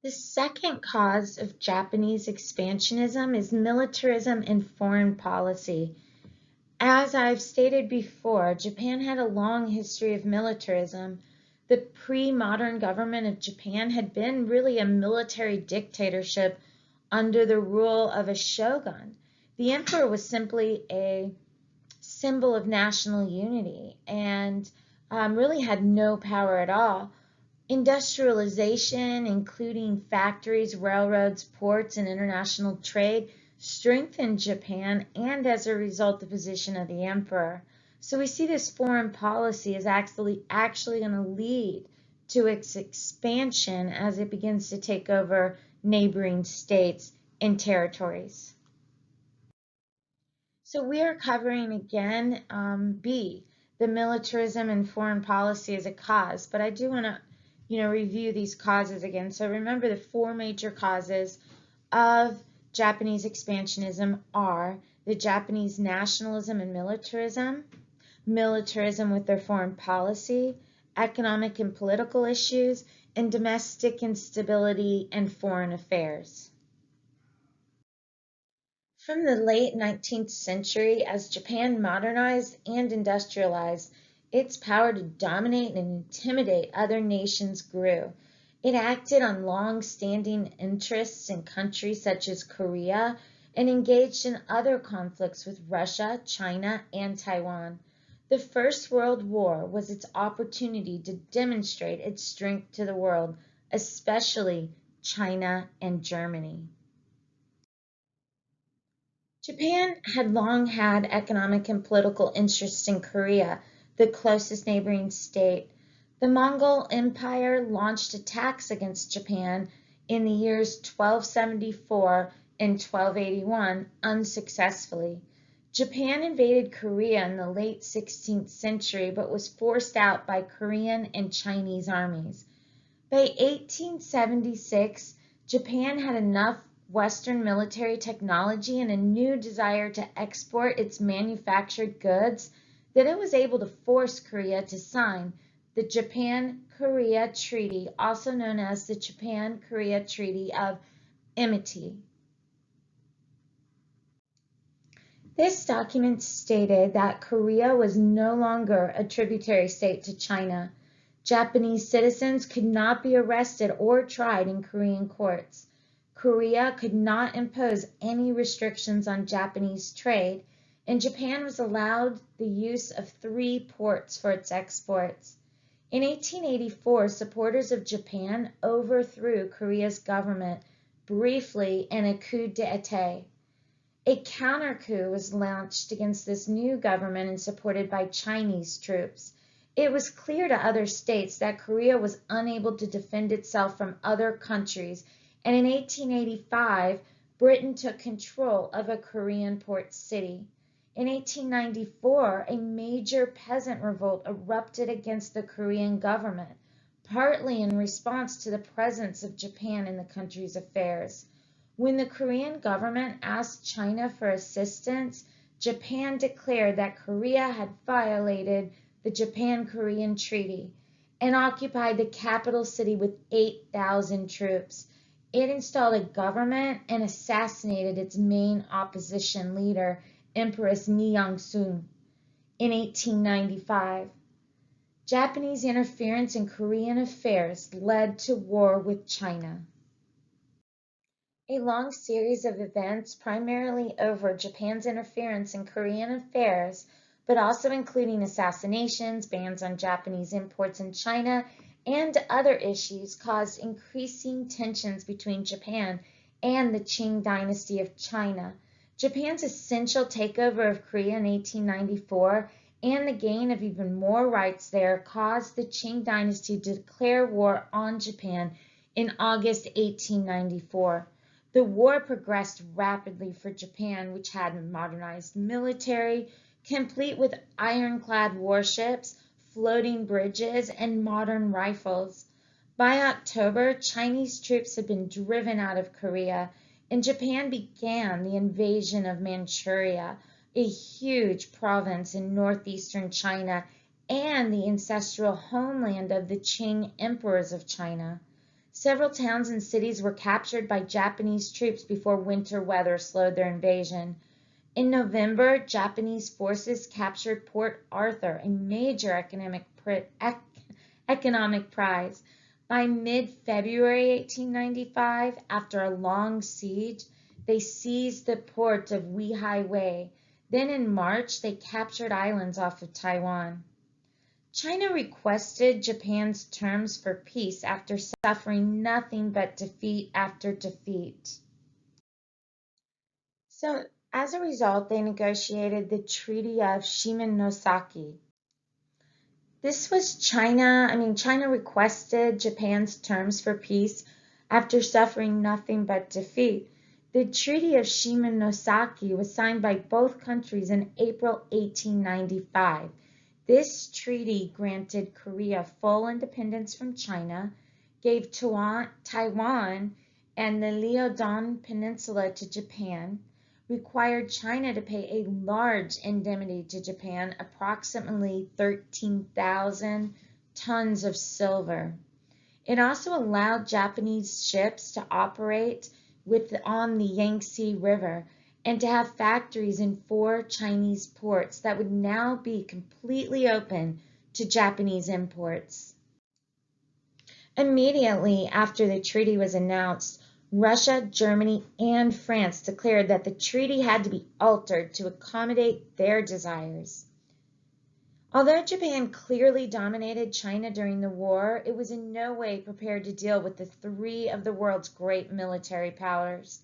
The second cause of Japanese expansionism is militarism and foreign policy. As I've stated before, Japan had a long history of militarism. The pre-modern government of Japan had been really a military dictatorship under the rule of a shogun. The emperor was simply a symbol of national unity and really had no power at all. Industrialization, including factories, railroads, ports, and international trade, strengthened Japan and as a result the position of the emperor. So we see this foreign policy is actually going to lead to its expansion as it begins to take over neighboring states and territories. So we are covering again B, the militarism and foreign policy as a cause, but I do want to review these causes again. So remember the four major causes of Japanese expansionism are the Japanese nationalism and militarism, militarism with their foreign policy, economic and political issues, and domestic instability and foreign affairs. From the late 19th century, as Japan modernized and industrialized, its power to dominate and intimidate other nations grew. It acted on long-standing interests in countries such as Korea and engaged in other conflicts with Russia, China, and Taiwan. The First World War was its opportunity to demonstrate its strength to the world, especially China and Germany. Japan had long had economic and political interests in Korea, the closest neighboring state. The Mongol Empire launched attacks against Japan in the years 1274 and 1281 unsuccessfully. Japan invaded Korea in the late 16th century but was forced out by Korean and Chinese armies. By 1876, Japan had enough Western military technology and a new desire to export its manufactured goods that it was able to force Korea to sign the Japan-Korea Treaty, also known as the Japan-Korea Treaty of Amity. This document stated that Korea was no longer a tributary state to China. Japanese citizens could not be arrested or tried in Korean courts. Korea could not impose any restrictions on Japanese trade, and Japan was allowed the use of 3 ports for its exports. In 1884, supporters of Japan overthrew Korea's government briefly in a coup d'etat. A counter-coup was launched against this new government and supported by Chinese troops. It was clear to other states that Korea was unable to defend itself from other countries, and in 1885, Britain took control of a Korean port city. In 1894, a major peasant revolt erupted against the Korean government, partly in response to the presence of Japan in the country's affairs. When the Korean government asked China for assistance, Japan declared that Korea had violated the Japan-Korean Treaty and occupied the capital city with 8,000 troops. It installed a government and assassinated its main opposition leader, Empress Mi-Young-soon, in 1895. Japanese interference in Korean affairs led to war with China. A long series of events, primarily over Japan's interference in Korean affairs, but also including assassinations, bans on Japanese imports in China, and other issues, caused increasing tensions between Japan and the Qing dynasty of China. Japan's essential takeover of Korea in 1894 and the gain of even more rights there caused the Qing dynasty to declare war on Japan in August 1894. The war progressed rapidly for Japan, which had a modernized military, complete with ironclad warships, floating bridges, and modern rifles. By October, Chinese troops had been driven out of Korea, and Japan began the invasion of Manchuria, a huge province in northeastern China and the ancestral homeland of the Qing emperors of China. Several towns and cities were captured by Japanese troops before winter weather slowed their invasion. In November, Japanese forces captured Port Arthur, a major economic prize. By mid-February 1895, after a long siege, they seized the port of Weihai Wei. Then in March, they captured islands off of Taiwan. China requested Japan's terms for peace after suffering nothing but defeat after defeat. So, as a result, they negotiated the Treaty of Shimonoseki. This was China requested Japan's terms for peace after suffering nothing but defeat. The Treaty of Shimonoseki was signed by both countries in April 1895. This treaty granted Korea full independence from China, gave Taiwan and the Liaodong Peninsula to Japan, required China to pay a large indemnity to Japan, approximately 13,000 tons of silver. It also allowed Japanese ships to operate on the Yangtze River and to have factories in 4 Chinese ports that would now be completely open to Japanese imports. Immediately after the treaty was announced, Russia, Germany, and France declared that the treaty had to be altered to accommodate their desires. Although Japan clearly dominated China during the war, it was in no way prepared to deal with the 3 of the world's great military powers.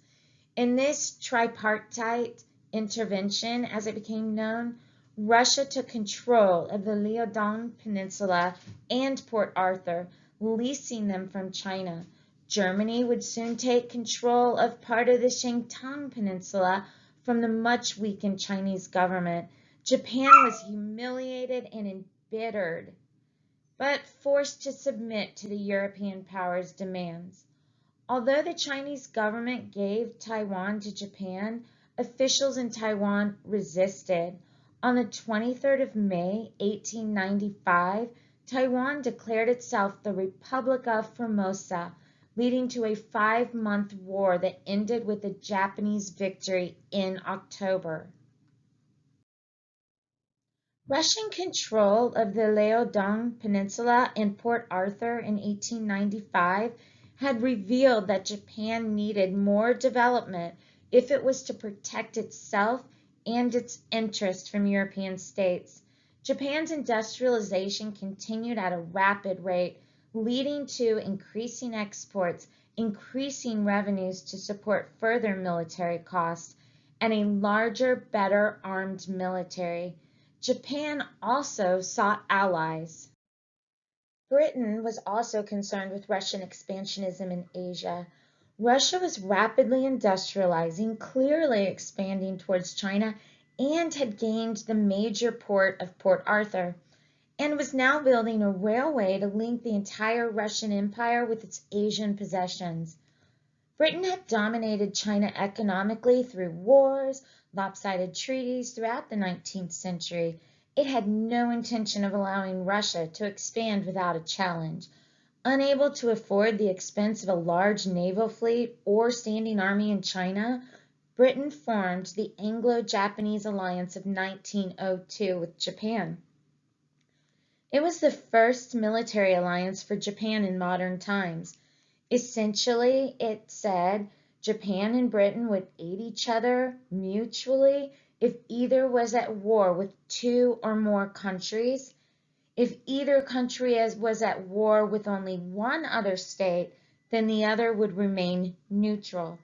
In this tripartite intervention, as it became known, Russia took control of the Liaodong Peninsula and Port Arthur, leasing them from China. Germany would soon take control of part of the Shantung Peninsula from the much weakened Chinese government. Japan was humiliated and embittered, but forced to submit to the European powers' demands. Although the Chinese government gave Taiwan to Japan, officials in Taiwan resisted. On the 23rd of May, 1895, Taiwan declared itself the Republic of Formosa, leading to a 5-month war that ended with a Japanese victory in October. Russian control of the Liaodong Peninsula and Port Arthur in 1895 had revealed that Japan needed more development if it was to protect itself and its interest from European states. Japan's industrialization continued at a rapid rate, leading to increasing exports, increasing revenues to support further military costs, and a larger, better armed military. Japan also sought allies. Britain was also concerned with Russian expansionism in Asia. Russia was rapidly industrializing, clearly expanding towards China, and had gained the major port of Port Arthur, and was now building a railway to link the entire Russian Empire with its Asian possessions. Britain had dominated China economically through wars, lopsided treaties throughout the 19th century. It had no intention of allowing Russia to expand without a challenge. Unable to afford the expense of a large naval fleet or standing army in China, Britain formed the Anglo-Japanese alliance of 1902 with Japan. It was the first military alliance for Japan in modern times. Essentially, it said Japan and Britain would aid each other mutually if either was at war with 2 or more countries. If either country was at war with only one other state, then the other would remain neutral.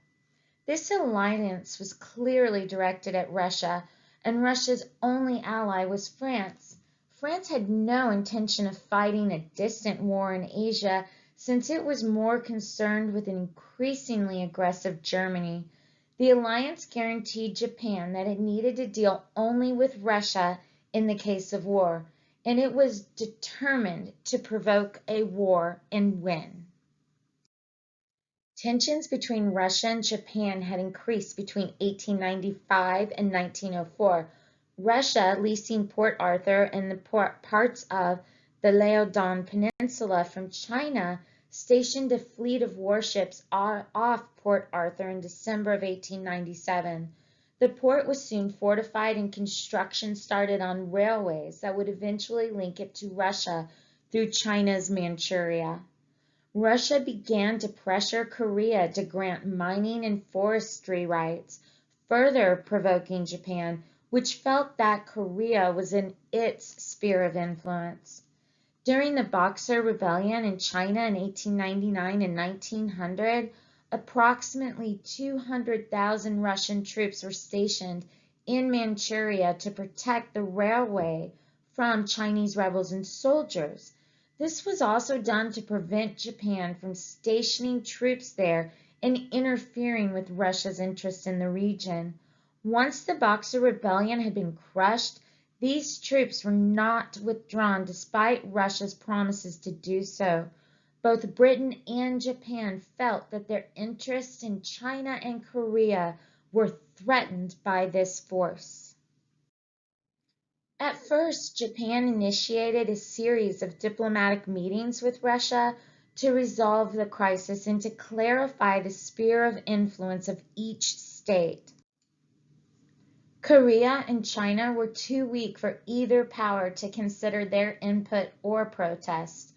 This alliance was clearly directed at Russia, and Russia's only ally was France. France had no intention of fighting a distant war in Asia, since it was more concerned with an increasingly aggressive Germany. The alliance guaranteed Japan that it needed to deal only with Russia in the case of war, and it was determined to provoke a war and win. Tensions between Russia and Japan had increased between 1895 and 1904. Russia, leasing Port Arthur and the parts of the Liaodong Peninsula from China, stationed a fleet of warships off Port Arthur in December of 1897. The port was soon fortified and construction started on railways that would eventually link it to Russia through China's Manchuria. Russia began to pressure Korea to grant mining and forestry rights, further provoking Japan, which felt that Korea was in its sphere of influence. During the Boxer Rebellion in China in 1899 and 1900, approximately 200,000 Russian troops were stationed in Manchuria to protect the railway from Chinese rebels and soldiers. This was also done to prevent Japan from stationing troops there and interfering with Russia's interests in the region. Once the Boxer Rebellion had been crushed, these troops were not withdrawn despite Russia's promises to do so. Both Britain and Japan felt that their interests in China and Korea were threatened by this force. At first, Japan initiated a series of diplomatic meetings with Russia to resolve the crisis and to clarify the sphere of influence of each state. Korea and China were too weak for either power to consider their input or protest.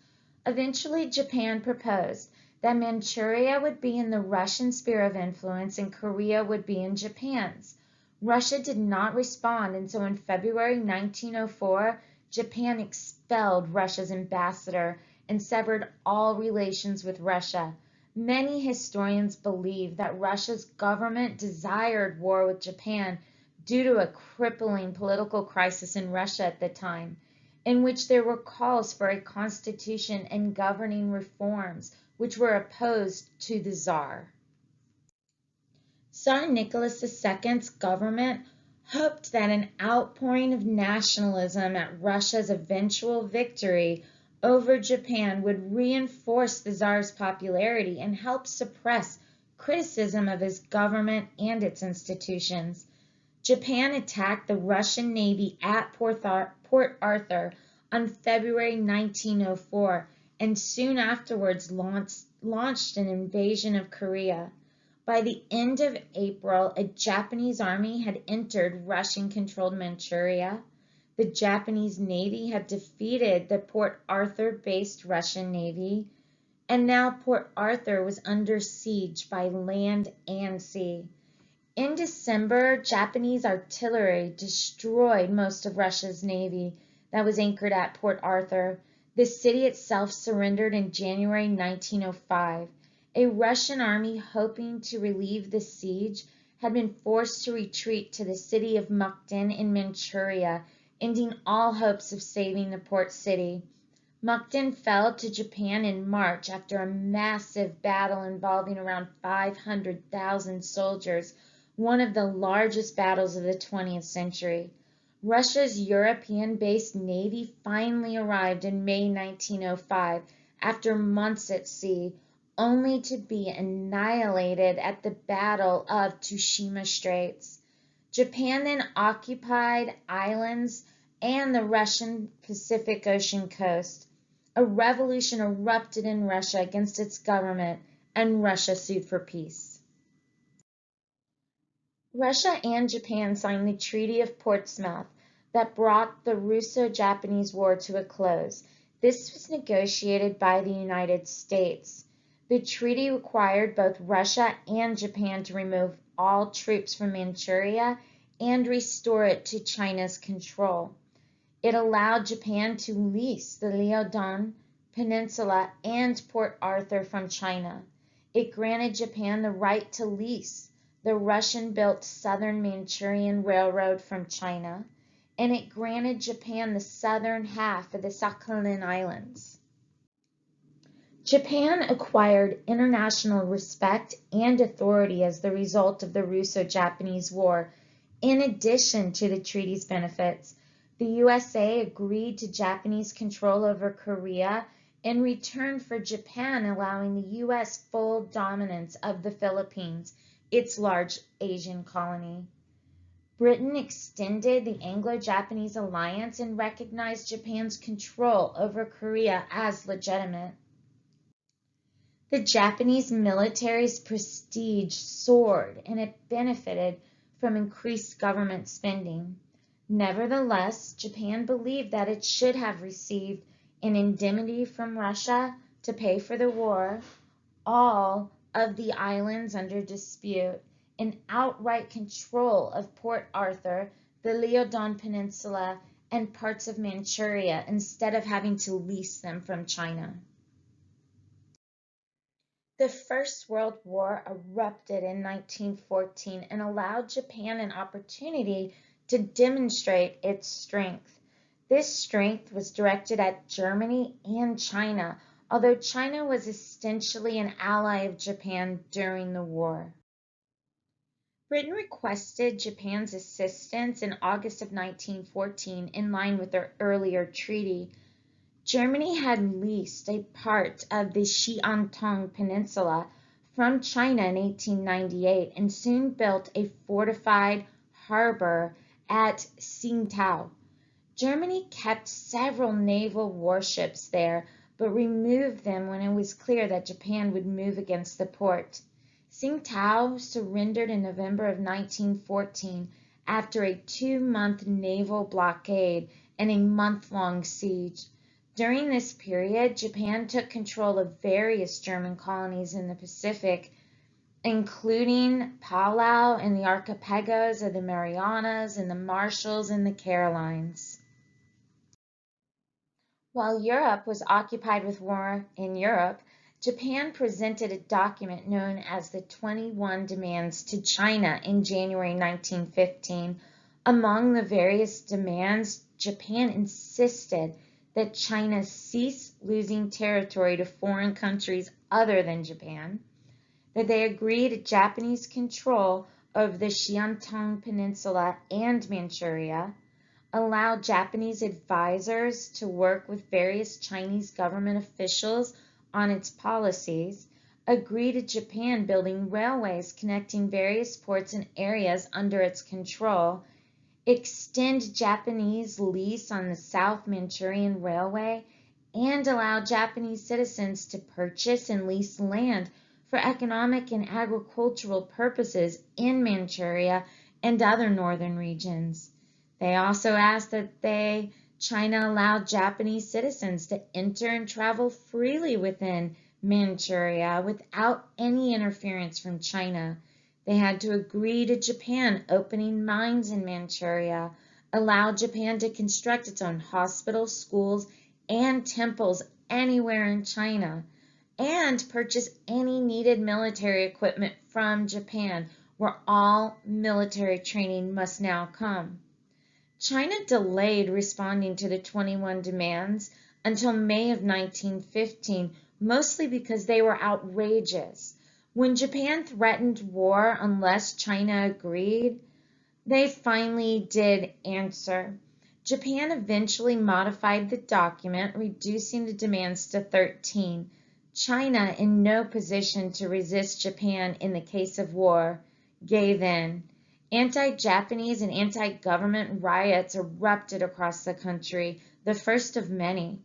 Eventually, Japan proposed that Manchuria would be in the Russian sphere of influence and Korea would be in Japan's. Russia did not respond, and so in February 1904, Japan expelled Russia's ambassador and severed all relations with Russia. Many historians believe that Russia's government desired war with Japan due to a crippling political crisis in Russia at the time, in which there were calls for a constitution and governing reforms, which were opposed to the Tsar. Tsar Nicholas II's government hoped that an outpouring of nationalism at Russia's eventual victory over Japan would reinforce the Tsar's popularity and help suppress criticism of his government and its institutions. Japan attacked the Russian Navy at Port Arthur on February 1904 and soon afterwards launched an invasion of Korea. By the end of April, a Japanese army had entered Russian-controlled Manchuria. The Japanese Navy had defeated the Port Arthur-based Russian Navy, and now Port Arthur was under siege by land and sea. In December, Japanese artillery destroyed most of Russia's navy that was anchored at Port Arthur. The city itself surrendered in January 1905. A Russian army hoping to relieve the siege had been forced to retreat to the city of Mukden in Manchuria, ending all hopes of saving the port city. Mukden fell to Japan in March after a massive battle involving around 500,000 soldiers, one of the largest battles of the 20th century. Russia's European-based navy finally arrived in May 1905 after months at sea, only to be annihilated at the Battle of Tsushima Straits. Japan then occupied islands and the Russian Pacific Ocean coast. A revolution erupted in Russia against its government, and Russia sued for peace. Russia and Japan signed the Treaty of Portsmouth that brought the Russo-Japanese War to a close. This was negotiated by the United States. The treaty required both Russia and Japan to remove all troops from Manchuria and restore it to China's control. It allowed Japan to lease the Liaodong Peninsula and Port Arthur from China. It granted Japan the right to lease the Russian-built Southern Manchurian Railroad from China, and it granted Japan the southern half of the Sakhalin Islands. Japan acquired international respect and authority as the result of the Russo-Japanese War. In addition to the treaty's benefits, the USA agreed to Japanese control over Korea in return for Japan allowing the US full dominance of the Philippines, its large Asian colony. Britain extended the Anglo-Japanese alliance and recognized Japan's control over Korea as legitimate. The Japanese military's prestige soared and it benefited from increased government spending. Nevertheless, Japan believed that it should have received an indemnity from Russia to pay for the war, all of the islands under dispute, and outright control of Port Arthur, the Liaodong Peninsula, and parts of Manchuria instead of having to lease them from China. The First World War erupted in 1914 and allowed Japan an opportunity to demonstrate its strength. This strength was directed at Germany and China, although China was essentially an ally of Japan during the war. Britain requested Japan's assistance in August of 1914 in line with their earlier treaty. Germany had leased a part of the Shantung Peninsula from China in 1898 and soon built a fortified harbor at Tsingtao. Germany kept several naval warships there, but removed them when it was clear that Japan would move against the port. Tsingtao surrendered in November of 1914 after a 2-month naval blockade and a month-long siege. During this period, Japan took control of various German colonies in the Pacific, including Palau and the archipelagos of the Marianas and the Marshalls and the Carolines. While Europe was occupied with war in Europe, Japan presented a document known as the 21 Demands to China in January 1915. Among the various demands, Japan insisted that China cease losing territory to foreign countries other than Japan, that they agree to Japanese control of the Shantung Peninsula and Manchuria, allow Japanese advisors to work with various Chinese government officials on its policies, agree to Japan building railways connecting various ports and areas under its control, extend Japanese lease on the South Manchurian Railway, and allow Japanese citizens to purchase and lease land for economic and agricultural purposes in Manchuria and other northern regions. They also asked that China allow Japanese citizens to enter and travel freely within Manchuria without any interference from China. They had to agree to Japan opening mines in Manchuria, allow Japan to construct its own hospitals, schools, and temples anywhere in China, and purchase any needed military equipment from Japan, where all military training must now come. China delayed responding to the 21 demands until May of 1915, mostly because they were outrageous. When Japan threatened war unless China agreed, they finally did answer. Japan eventually modified the document, reducing the demands to 13. China, in no position to resist Japan in the case of war, gave in. Anti-Japanese and anti-government riots erupted across the country, the first of many.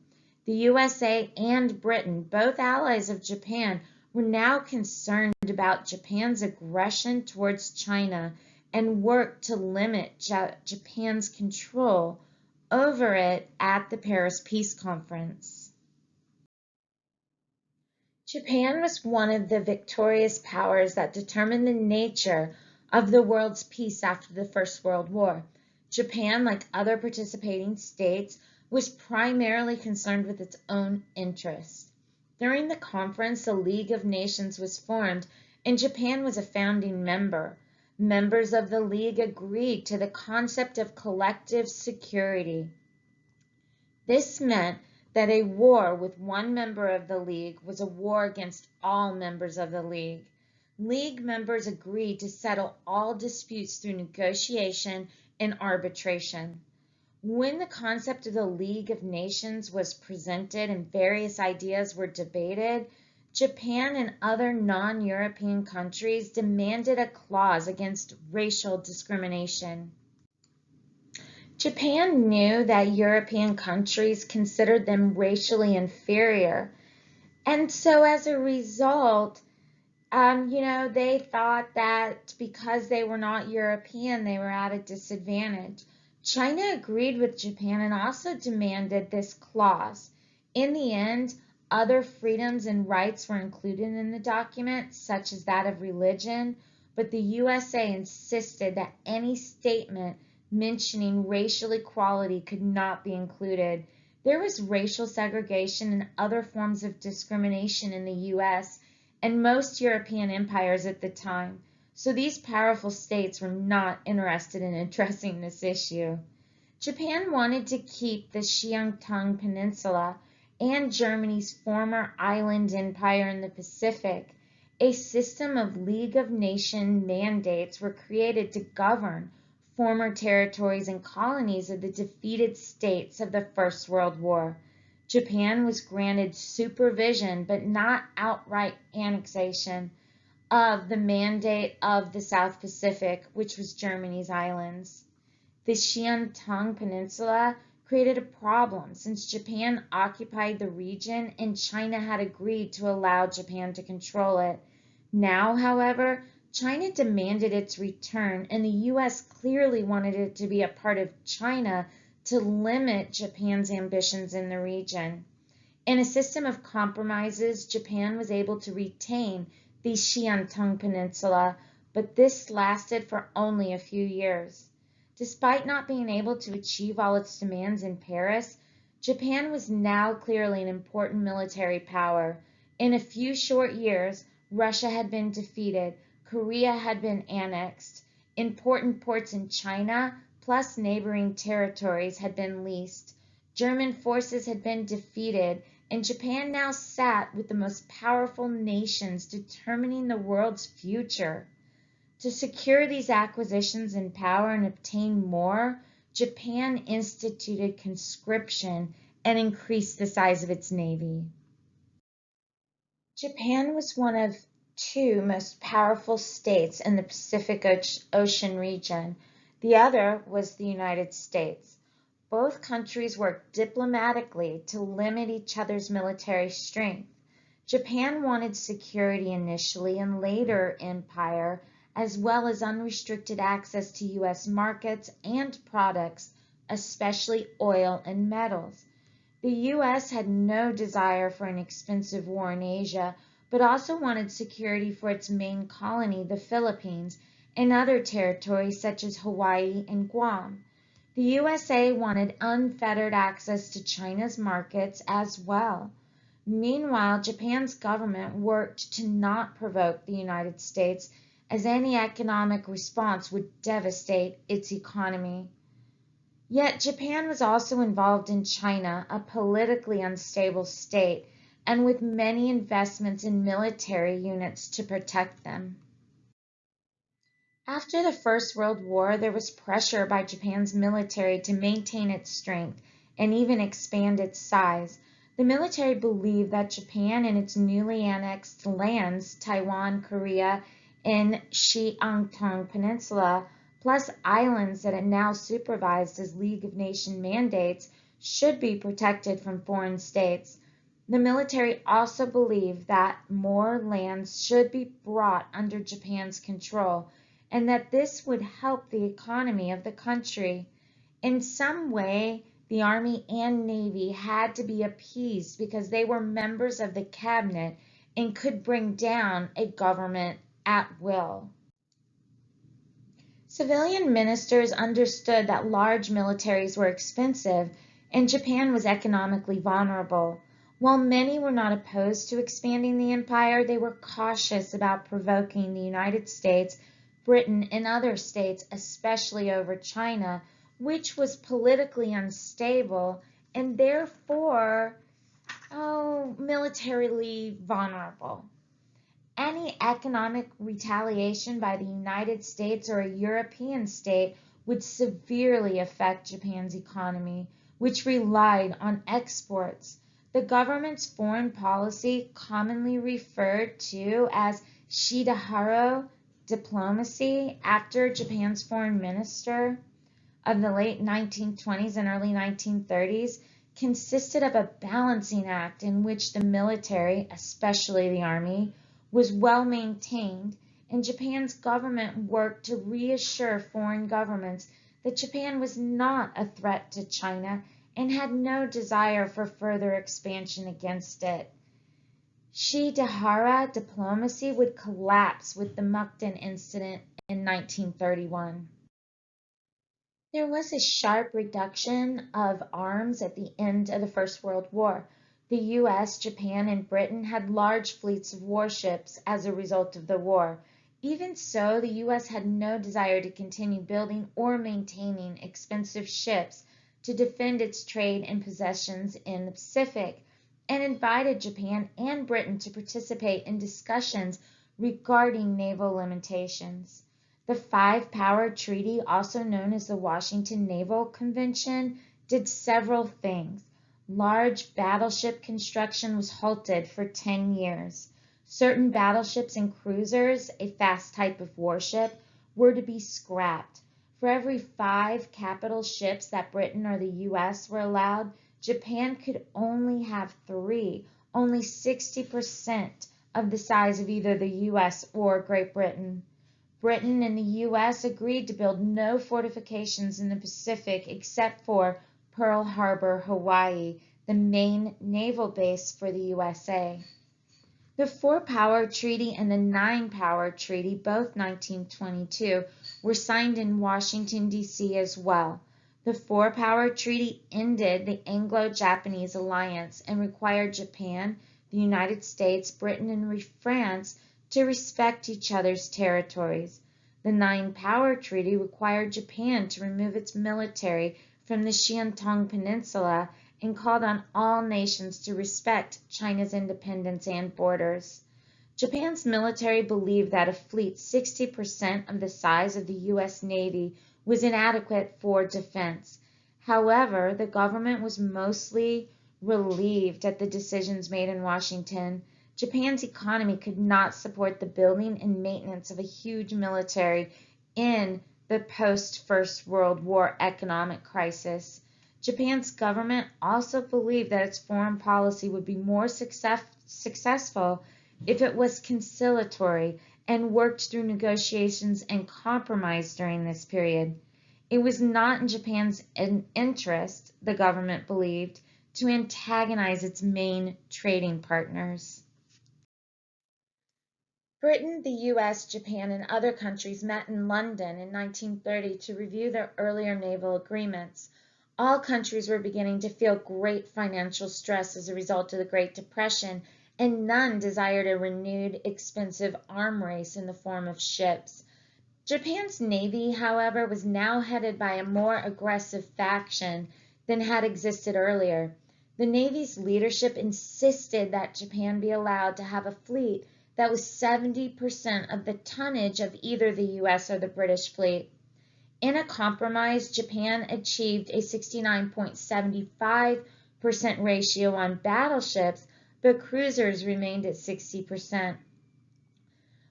The USA and Britain, both allies of Japan, were now concerned about Japan's aggression towards China and worked to limit Japan's control over it at the Paris Peace Conference. Japan was one of the victorious powers that determined the nature of the world's peace after the First World War. Japan, like other participating states, was primarily concerned with its own interests. During the conference, the League of Nations was formed, and Japan was a founding member. Members of the League agreed to the concept of collective security. This meant that a war with one member of the League was a war against all members of the League. League members agreed to settle all disputes through negotiation and arbitration. When the concept of the League of Nations was presented and various ideas were debated, Japan and other non-European countries demanded a clause against racial discrimination. Japan knew that European countries considered them racially inferior, And so as a result, they thought that because they were not European, they were at a disadvantage. China agreed with Japan and also demanded this clause. In the end, other freedoms and rights were included in the document, such as that of religion, but the USA insisted that any statement mentioning racial equality could not be included. There was racial segregation and other forms of discrimination in the US and most European empires at the time, so these powerful states were not interested in addressing this issue. Japan wanted to keep the Shantung Peninsula and Germany's former island empire in the Pacific. A system of League of Nations mandates were created to govern former territories and colonies of the defeated states of the First World War. Japan was granted supervision but not outright annexation of the mandate of the South Pacific, which was Germany's islands. The Shantung Peninsula created a problem since Japan occupied the region and China had agreed to allow Japan to control it. Now, however, China demanded its return, and the US clearly wanted it to be a part of China to limit Japan's ambitions in the region. In a system of compromises, Japan was able to retain the Shantung Peninsula, but this lasted for only a few years. Despite not being able to achieve all its demands in Paris, Japan was now clearly an important military power. In a few short years, Russia had been defeated, Korea had been annexed, important ports in China, plus neighboring territories had been leased. German forces had been defeated, and Japan now sat with the most powerful nations determining the world's future. To secure these acquisitions and power and obtain more, Japan instituted conscription and increased the size of its navy. Japan was one of two most powerful states in the Pacific Ocean region. The other was the United States. Both countries worked diplomatically to limit each other's military strength. Japan wanted security initially and later empire, as well as unrestricted access to US markets and products, especially oil and metals. The US had no desire for an expensive war in Asia, but also wanted security for its main colony, the Philippines, and other territories such as Hawaii and Guam. The USA wanted unfettered access to China's markets as well. Meanwhile, Japan's government worked to not provoke the United States, as any economic response would devastate its economy. Yet Japan was also involved in China, a politically unstable state, and with many investments in military units to protect them. After the First World War, there was pressure by Japan's military to maintain its strength and even expand its size. The military believed that Japan and its newly annexed lands, Taiwan, Korea, and Shantung Peninsula, plus islands that it now supervised as League of Nations mandates, should be protected from foreign states. The military also believed that more lands should be brought under Japan's control, and that this would help the economy of the country. In some way, the Army and Navy had to be appeased because they were members of the cabinet and could bring down a government at will. Civilian ministers understood that large militaries were expensive and Japan was economically vulnerable. While many were not opposed to expanding the empire, they were cautious about provoking the United States, Britain, and other states, especially over China, which was politically unstable and therefore, militarily vulnerable. Any economic retaliation by the United States or a European state would severely affect Japan's economy, which relied on exports. The government's foreign policy, commonly referred to as Shidahara diplomacy after Japan's foreign minister of the late 1920s and early 1930s, consisted of a balancing act in which the military, especially the army, was well maintained, and Japan's government worked to reassure foreign governments that Japan was not a threat to China and had no desire for further expansion against it. Shidehara diplomacy would collapse with the Mukden incident in 1931. There was a sharp reduction of arms at the end of the First World War. The US, Japan, and Britain had large fleets of warships as a result of the war. Even so, the US had no desire to continue building or maintaining expensive ships to defend its trade and possessions in the Pacific, and invited Japan and Britain to participate in discussions regarding naval limitations. The Five-Power Treaty, also known as the Washington Naval Convention, did several things. Large battleship construction was halted for 10 years. Certain battleships and cruisers, a fast type of warship, were to be scrapped. For every 5 capital ships that Britain or the US were allowed, Japan could only have 3, only 60% of the size of either the US or Great Britain. Britain and the US agreed to build no fortifications in the Pacific except for Pearl Harbor, Hawaii, the main naval base for the USA. The Four-Power Treaty and the Nine-Power Treaty, both 1922, were signed in Washington, D.C. as well. The Four-Power Treaty ended the Anglo-Japanese alliance and required Japan, the United States, Britain, and France to respect each other's territories. The Nine-Power Treaty required Japan to remove its military from the Shantung Peninsula and called on all nations to respect China's independence and borders. Japan's military believed that a fleet 60% of the size of the U.S. Navy was inadequate for defense. However, the government was mostly relieved at the decisions made in Washington. Japan's economy could not support the building and maintenance of a huge military in the post-First World War economic crisis. Japan's government also believed that its foreign policy would be more successful if it was conciliatory and worked through negotiations and compromise during this period. It was not in Japan's interest, the government believed, to antagonize its main trading partners. Britain, the US, Japan, and other countries met in London in 1930 to review their earlier naval agreements. All countries were beginning to feel great financial stress as a result of the Great Depression, and none desired a renewed, expensive arm race in the form of ships. Japan's navy, however, was now headed by a more aggressive faction than had existed earlier. The navy's leadership insisted that Japan be allowed to have a fleet that was 70% of the tonnage of either the US or the British fleet. In a compromise, Japan achieved a 69.75% ratio on battleships, but cruisers remained at 60%.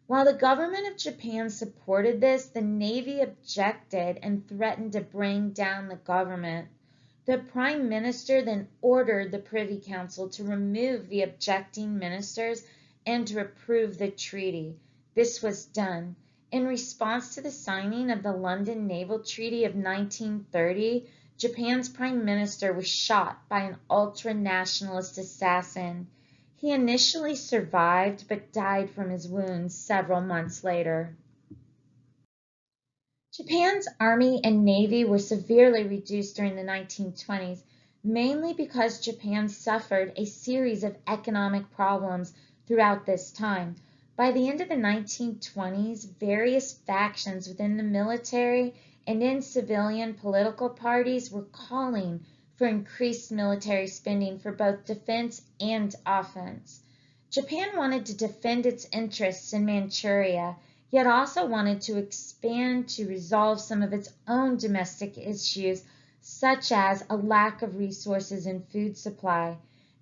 While the government of Japan supported this, the Navy objected and threatened to bring down the government. The Prime Minister then ordered the Privy Council to remove the objecting ministers and to approve the treaty. This was done. In response to the signing of the London Naval Treaty of 1930, Japan's Prime Minister was shot by an ultra-nationalist assassin. He initially survived but died from his wounds several months later. Japan's army and navy were severely reduced during the 1920s, mainly because Japan suffered a series of economic problems throughout this time. By the end of the 1920s, various factions within the military and in civilian political parties were calling for increased military spending for both defense and offense. Japan wanted to defend its interests in Manchuria, yet also wanted to expand to resolve some of its own domestic issues, such as a lack of resources and food supply.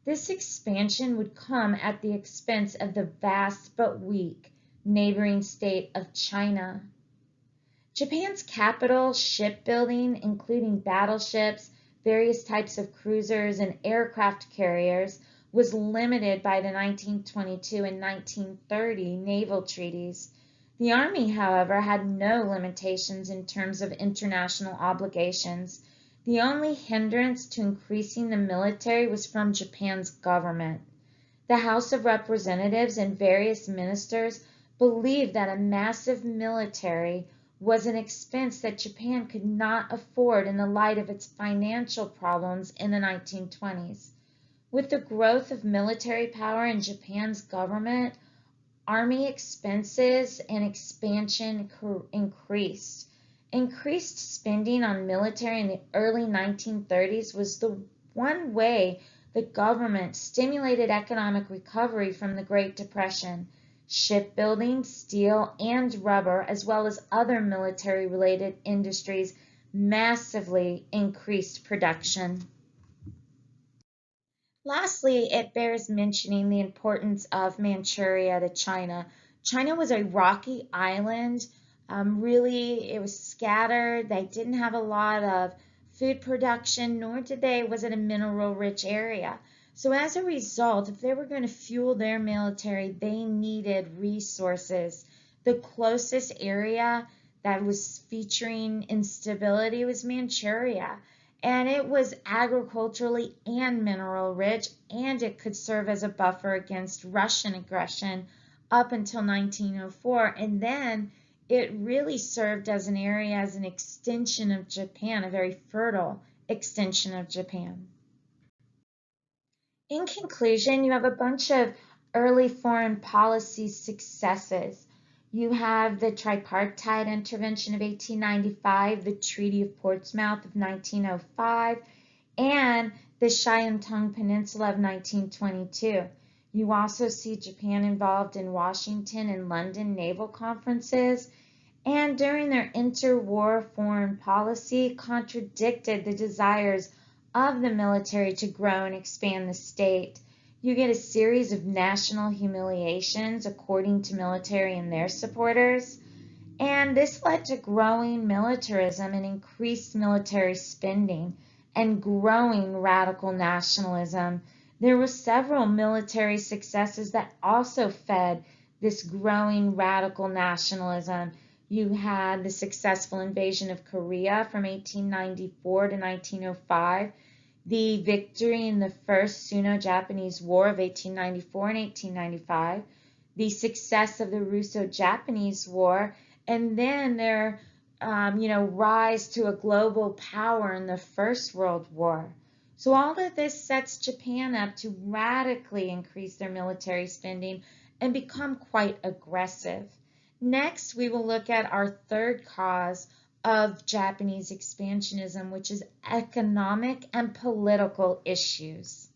This expansion would come at the expense of the vast but weak neighboring state of China. Japan's capital, shipbuilding, including battleships, various types of cruisers and aircraft carriers was limited by the 1922 and 1930 naval treaties. The Army, however, had no limitations in terms of international obligations. The only hindrance to increasing the military was from Japan's government. The House of Representatives and various ministers believed that a massive military was an expense that Japan could not afford in the light of its financial problems in the 1920s. With the growth of military power in Japan's government, Army expenses and expansion increased. Increased spending on military in the early 1930s was the one way the government stimulated economic recovery from the Great Depression. Shipbuilding, steel, and rubber, as well as other military-related industries, massively increased production. Lastly, it bears mentioning the importance of Manchuria to China. China was a rocky island. Really, it was scattered. They didn't have a lot of food production, nor was it a mineral-rich area. So as a result, if they were going to fuel their military, they needed resources. The closest area that was featuring instability was Manchuria. And it was agriculturally and mineral rich, and it could serve as a buffer against Russian aggression up until 1904. And then it really served as an area, as an extension of Japan, a very fertile extension of Japan. In conclusion, you have a bunch of early foreign policy successes. You have the tripartite intervention of 1895, the Treaty of Portsmouth of 1905, and the Shantung Peninsula of 1922. You also see Japan involved in Washington and London naval conferences, and during their interwar foreign policy contradicted the desires of the military to grow and expand the state. You get a series of national humiliations according to military and their supporters, and this led to growing militarism and increased military spending and growing radical nationalism. There were several military successes that also fed this growing radical nationalism. You had the successful invasion of Korea from 1894 to 1905, the victory in the First SINO-Japanese War of 1894 and 1895, the success of the Russo-Japanese War, and then their rise to a global power in the First World War. So all of this sets Japan up to radically increase their military spending and become quite aggressive. Next, we will look at our third cause of Japanese expansionism, which is economic and political issues.